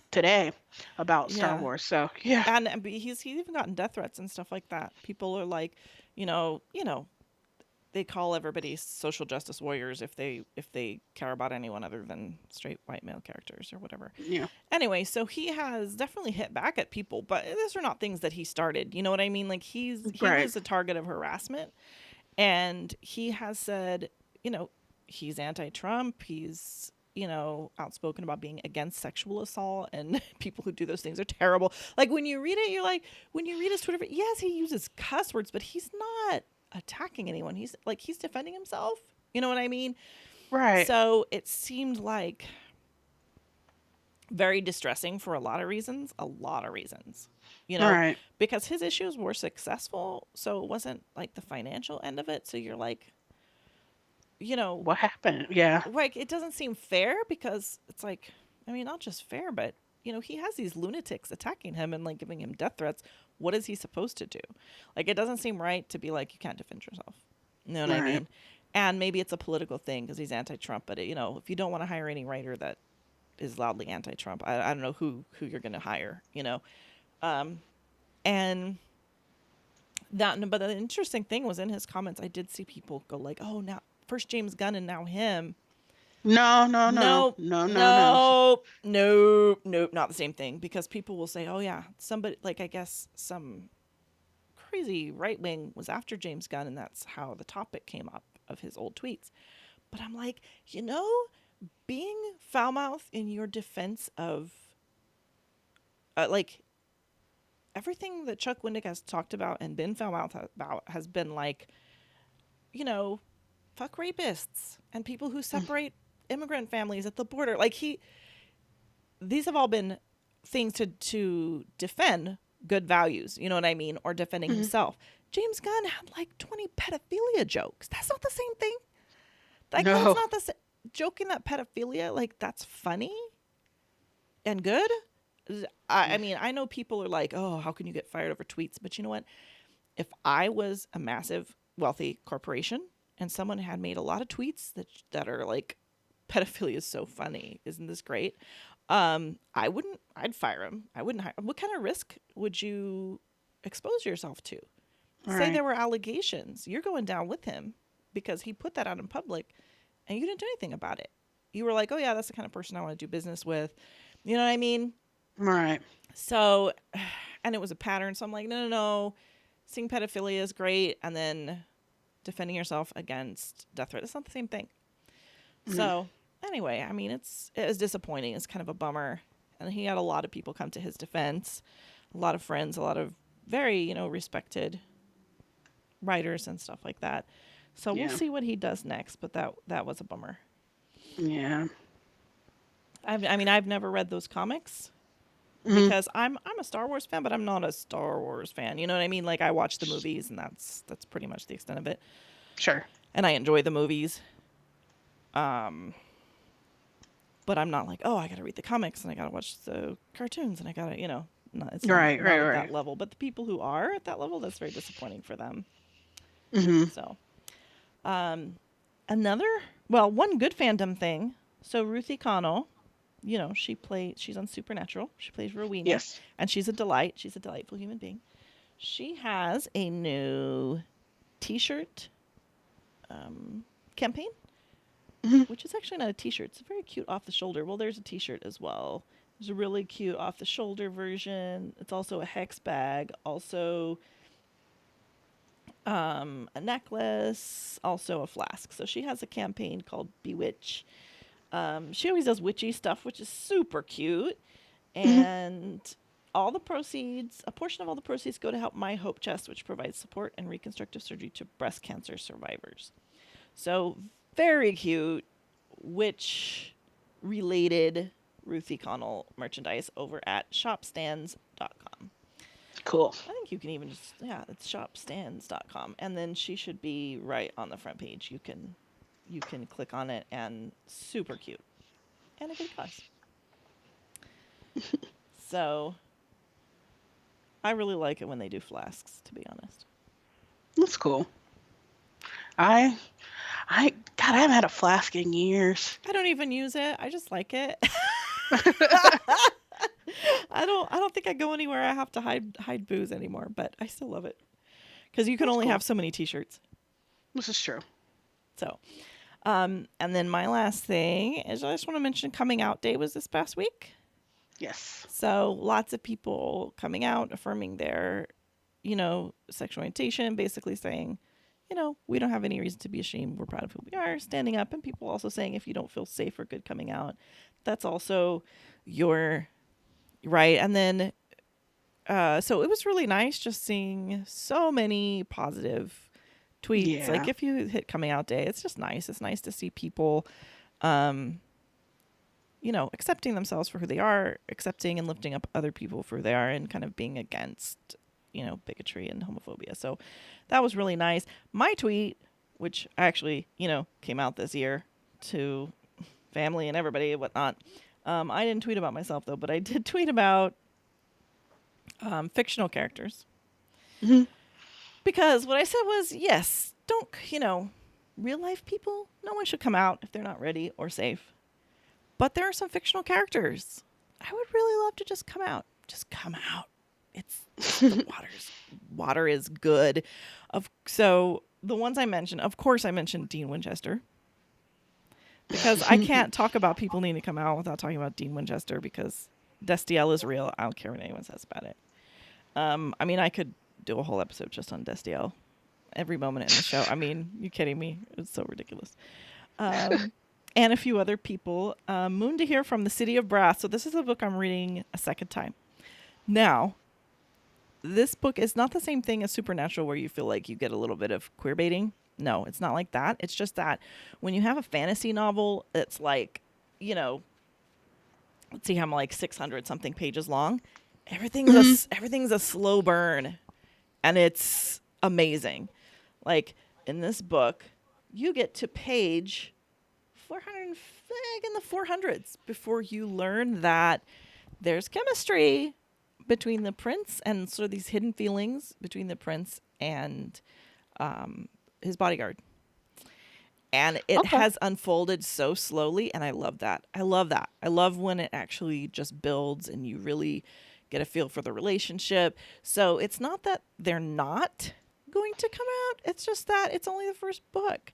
today about Star Wars. So yeah. And he's even gotten death threats and stuff like that. People are like, they call everybody social justice warriors if they care about anyone other than straight white male characters or whatever. Yeah. Anyway, so he has definitely hit back at people, but these are not things that he started. You know what I mean? Like he was a target of harassment, and he has said, he's anti-Trump. He's outspoken about being against sexual assault, and people who do those things are terrible. Like when you read it, you're like, when you read his Twitter, yes, he uses cuss words, but he's not attacking anyone. He's defending himself. You know what I mean? Right. So it seemed like very distressing for a lot of reasons. Right. Because his issues were successful. So it wasn't like the financial end of it. So you're like, what happened? Yeah. Like, it doesn't seem fair because it's like, I mean, not just fair, but, he has these lunatics attacking him and like giving him death threats. What is he supposed to do? Like, it doesn't seem right to be like, you can't defend yourself. You know what I mean? And maybe it's a political thing because he's anti-Trump, but if you don't want to hire any writer that is loudly anti-Trump, I don't know who you're going to hire, and that, but the interesting thing was in his comments, I did see people go like, oh, now first James Gunn and now him. No, not the same thing, because people will say, oh yeah, somebody, like, I guess some crazy right wing was after James Gunn, and that's how the topic came up of his old tweets. But I'm like, being foul-mouthed in your defense of like everything that Chuck Wendig has talked about and been foul-mouthed about has been like, fuck rapists and people who separate immigrant families at the border. Like these have all been things to defend good values, you know what I mean? Or defending himself. James Gunn had like 20 pedophilia jokes. That's not the same thing. Like, no. That's not the same. Joking that pedophilia, like, that's funny and good. I mean, I know people are like, oh, how can you get fired over tweets? But you know what? If I was a massive, wealthy corporation and someone had made a lot of tweets that are like, pedophilia is so funny, isn't this great? I'd fire him. I wouldn't hire him. What kind of risk would you expose yourself to? Right. Say there were allegations. You're going down with him because he put that out in public and you didn't do anything about it. You were like, oh yeah, that's the kind of person I want to do business with. You know what I mean? Right. So, and it was a pattern. So I'm like, no. Seeing pedophilia is great. And then defending yourself against death threat. It's not the same thing. So anyway, I mean, it was disappointing. It's kind of a bummer. And he had a lot of people come to his defense, a lot of friends, a lot of very, respected writers and stuff like that. So we'll see what he does next, but that was a bummer. Yeah. I've never read those comics because I'm a Star Wars fan, but I'm not a Star Wars fan. You know what I mean? Like, I watch the movies, and that's pretty much the extent of it. Sure. And I enjoy the movies. But I'm not like, oh, I got to read the comics and I got to watch the cartoons and I got to, it's not at that level. But the people who are at that level, that's very disappointing for them. So, one good fandom thing. So Ruthie Connell, she's on Supernatural. She plays Rowena. Yes. And she's a delight. She's a delightful human being. She has a new T-shirt campaign, which is actually not a T-shirt. It's a very cute off-the-shoulder. Well, there's a T-shirt as well. There's a really cute off-the-shoulder version. It's also a hex bag. Also, a necklace. Also a flask. So she has a campaign called Bewitch. She always does witchy stuff, which is super cute. And a portion of all the proceeds go to help My Hope Chest, which provides support and reconstructive surgery to breast cancer survivors. So very cute witch-related Ruthie Connell merchandise over at shopstands.com. Cool. I think you can even it's shopstands.com. And then she should be right on the front page. You can click on it, and super cute. And a good cause. So I really like it when they do flasks, to be honest. That's cool. I haven't had a flask in years. I don't even use it. I just like it. I don't think I go anywhere I have to hide booze anymore, but I still love it. Because you can only have so many T-shirts. This is true. So, and then my last thing is I just want to mention Coming Out Day was this past week. Yes. So lots of people coming out, affirming their, sexual orientation, basically saying, we don't have any reason to be ashamed. We're proud of who we are, standing up. And people also saying if you don't feel safe or good coming out, that's also your right. And then, so it was really nice just seeing so many positive tweets. Yeah. Like if you hit Coming Out Day, it's just nice. It's nice to see people, accepting themselves for who they are, accepting and lifting up other people for who they are, and kind of being against, bigotry and homophobia. So that was really nice. My tweet, which actually, came out this year to family and everybody and whatnot. I didn't tweet about myself though, but I did tweet about fictional characters. Because what I said was, yes, don't, real life people, no one should come out if they're not ready or safe. But there are some fictional characters. I would really love to just come out. Just come out. It's the water is good. So the ones I mentioned, of course I mentioned Dean Winchester. Because I can't talk about people needing to come out without talking about Dean Winchester, because Destiel is real. I don't care what anyone says about it. I could do a whole episode just on Destiel. Every moment in the show. You kidding me? It's so ridiculous. And a few other people. Moon to Hear from the City of Brass. So this is a book I'm reading a second time. Now, this book is not the same thing as Supernatural, where you feel like you get a little bit of queer baiting. No, it's not like that. It's just that when you have a fantasy novel, it's like, let's see, I'm like 600 something pages long. Everything's a slow burn, and it's amazing. Like in this book, you get to page 400, in the 400s before you learn that there's chemistry between the prince and sort of these hidden feelings between the prince and his bodyguard. And it has unfolded so slowly, and I love that. I love that. I love when it actually just builds and you really get a feel for the relationship. So it's not that they're not going to come out. It's just that it's only the first book.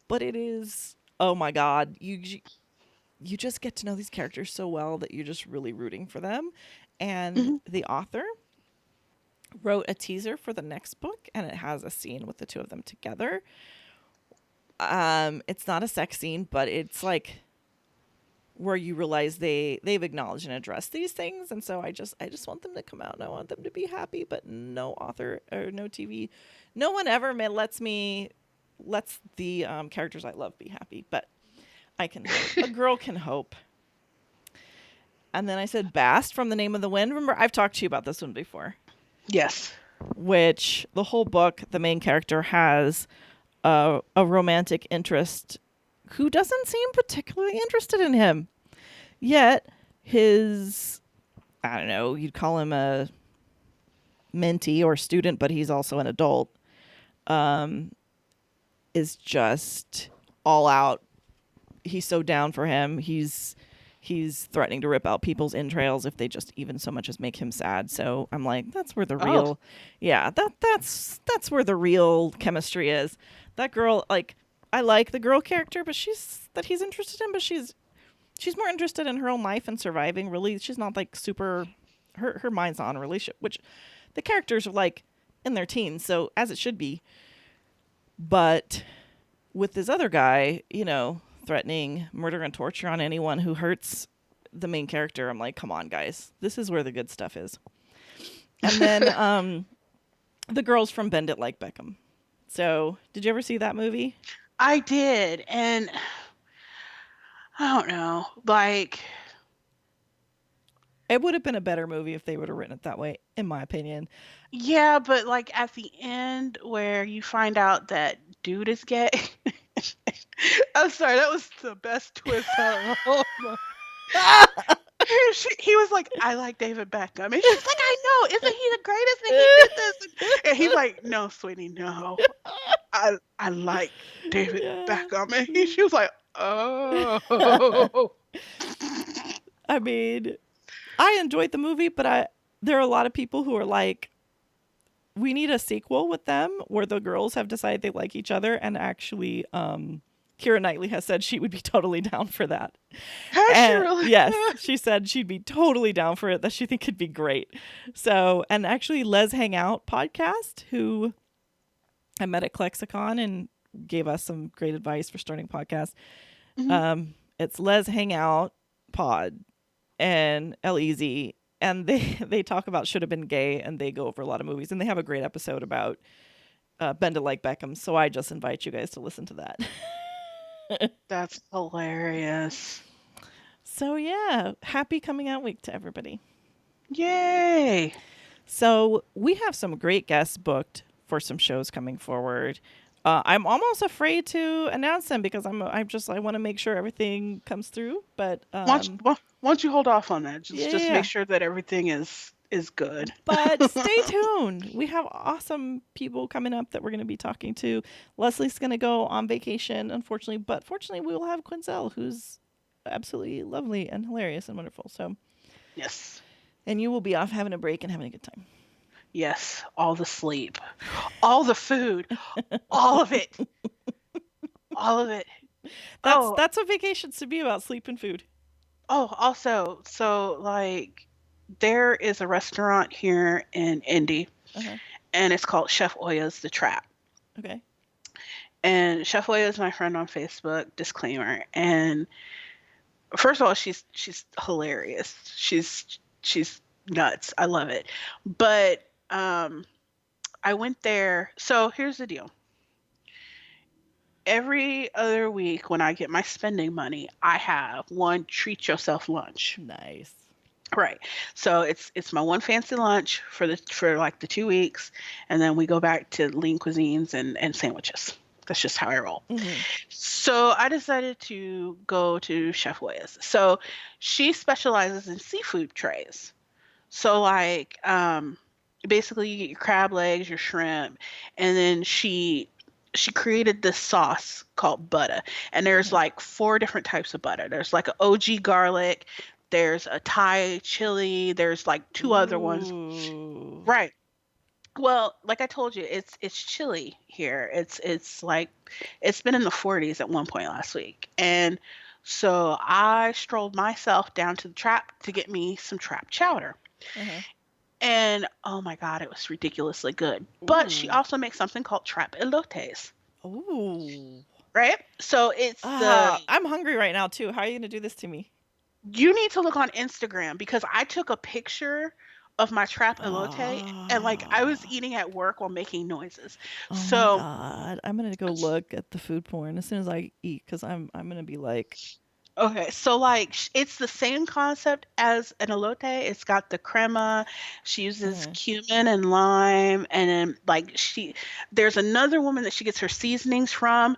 But it is, oh my God, you just get to know these characters so well that you're just really rooting for them. And the author wrote a teaser for the next book, and it has a scene with the two of them together. It's not a sex scene, but it's like where you realize they've acknowledged and addressed these things, and so I just want them to come out and I want them to be happy, but no author or no TV, no one ever lets the characters I love be happy, but I can hope. A girl can hope. And then I said Bast from The Name of the Wind. Remember, I've talked to you about this one before. Yes. Which the whole book, the main character has a romantic interest who doesn't seem particularly interested in him. Yet his, I don't know, you'd call him a mentee or student, but he's also an adult, is just all out. He's so down for him. He's threatening to rip out people's entrails if they just even so much as make him sad. So I'm like, that's where the real, that's where the real chemistry is. That girl, like, I like the girl character, but he's interested in, but she's more interested in her own life and surviving. Really, she's not like super, her mind's not on a relationship, which the characters are like in their teens, so as it should be. But with this other guy, threatening murder and torture on anyone who hurts the main character, I'm like, come on, guys. This is where the good stuff is. And then the girls from Bend It Like Beckham. So, did you ever see that movie? I did, and I don't know, like... It would have been a better movie if they would have written it that way, in my opinion. Yeah, but like at the end where you find out that dude is gay... I'm sorry, that was the best twist ever. He was like, I like David Beckham. And she's like, I know, isn't he the greatest? And he did this. And he's like, no, sweetie, no. I like David Beckham. And she was like, oh. I mean, I enjoyed the movie, but there are a lot of people who are like, we need a sequel with them where the girls have decided they like each other, and actually Keira Knightley has said she would be totally down for that. Has she really? Yes, she said she'd be totally down for it, that she think it'd be great. So, and actually Les Hangout podcast, who I met at Clexicon and gave us some great advice for starting podcasts. Mm-hmm. It's Les Hangout Pod and LEZ, and they talk about Should Have Been Gay, and they go over a lot of movies, and they have a great episode about Bend It Like Beckham, so I just invite you guys to listen to that. That's hilarious. So yeah, happy coming out week to everybody. Yay! So we have some great guests booked for some shows coming forward. I'm almost afraid to announce them because I want to make sure everything comes through. But why don't you hold off on that? Just make sure that everything is good. But stay tuned. We have awesome people coming up that we're going to be talking to. Leslie's going to go on vacation, unfortunately, but fortunately we will have Quinzel, who's absolutely lovely and hilarious and wonderful. So yes, and you will be off having a break and having a good time. Yes, all the sleep, all the food, all of it. All of it. That's what vacation should be about, sleep and food. Oh, also, so like there is a restaurant here in Indy, and it's called Chef Oya's The Trap. Okay. And Chef Oya is my friend on Facebook, disclaimer. And first of all, she's hilarious. She's nuts. I love it. But I went there. So here's the deal. Every other week when I get my spending money, I have one treat yourself lunch. Nice. Right. So it's my one fancy lunch for like the 2 weeks, and then we go back to lean cuisines and sandwiches. That's just how I roll. Mm-hmm. So I decided to go to Chef Oya's. So she specializes in seafood trays. So like basically you get your crab legs, your shrimp, and then she created this sauce called butter. And there's like 4 different types of butter. There's like an OG garlic, there's a Thai chili, there's like 2 other ones. Right. Well, like I told you, it's chilly here. It's like it's been in the 40s at one point last week. And so I strolled myself down to the Trap to get me some Trap chowder. Mm-hmm. And oh my God, it was ridiculously good. But she also makes something called Trap elotes. Ooh. Right? So it's I'm hungry right now too. How are you going to do this to me? You need to look on Instagram because I took a picture of my trap elote and like I was eating at work while making noises. Oh my So god! I'm gonna go look at the food porn as soon as I eat because I'm gonna be like, okay, so like it's the same concept as an elote. It's got the crema. She uses cumin and lime, and then like there's another woman that she gets her seasonings from.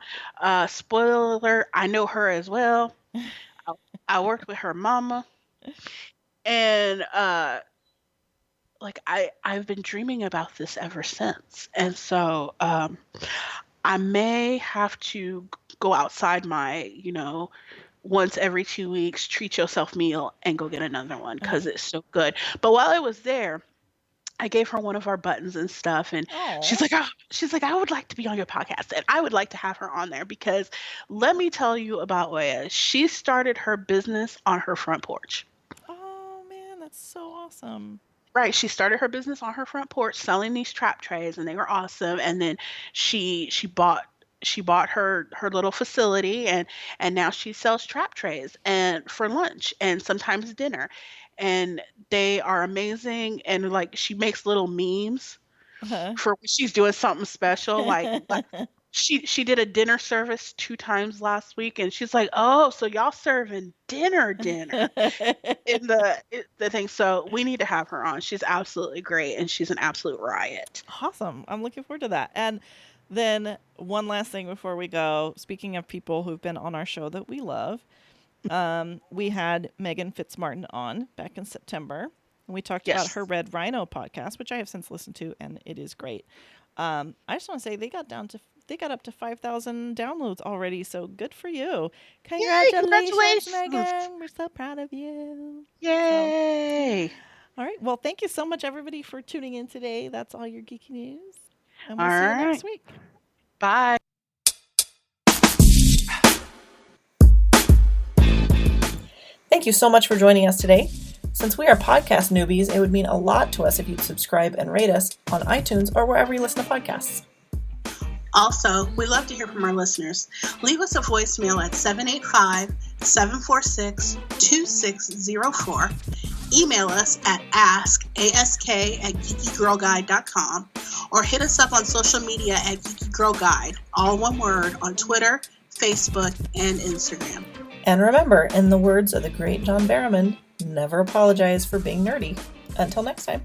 Spoiler alert, I know her as well. I, I worked with her mama, and like I've been dreaming about this ever since, and so I may have to go outside my once every 2 weeks treat yourself meal and go get another one because it's so good. But while I was there, I gave her one of our buttons and stuff, and she's like, oh, I would like to be on your podcast, and I would like to have her on there because let me tell you about Oya. She started her business on her front porch. oh man, that's so awesome. Right. She started her business on her front porch selling these trap trays, and they were awesome. And then she bought her little facility, and now she sells trap trays and for lunch and sometimes dinner. And they are amazing, and like she makes little memes for when she's doing something special. Like she did a dinner service 2 times last week, and she's like, "Oh, so y'all serving dinner in the thing." So we need to have her on. She's absolutely great, and she's an absolute riot. Awesome. I'm looking forward to that. And then one last thing before we go. Speaking of people who've been on our show that we love, we had Megan Fitzmartin on back in September. And we talked about her Red Rhino podcast, which I have since listened to, and it is great. I just want to say they got up to 5,000 downloads already, so good for you. Congratulations, Megan. We're so proud of you. Yay. So, all right. Well, thank you so much, everybody, for tuning in today. That's all your geeky news. And we'll see you next week. Bye. Thank you so much for joining us today. Since we are podcast newbies, it would mean a lot to us if you'd subscribe and rate us on iTunes or wherever you listen to podcasts. Also, we love to hear from our listeners. Leave us a voicemail at 785-746-2604. Email us at ask@geekygirlguide.com, or hit us up on social media at Geeky Girl Guide, all one word, on Twitter, Facebook, and Instagram. And remember, in the words of the great John Barrowman, never apologize for being nerdy. Until next time.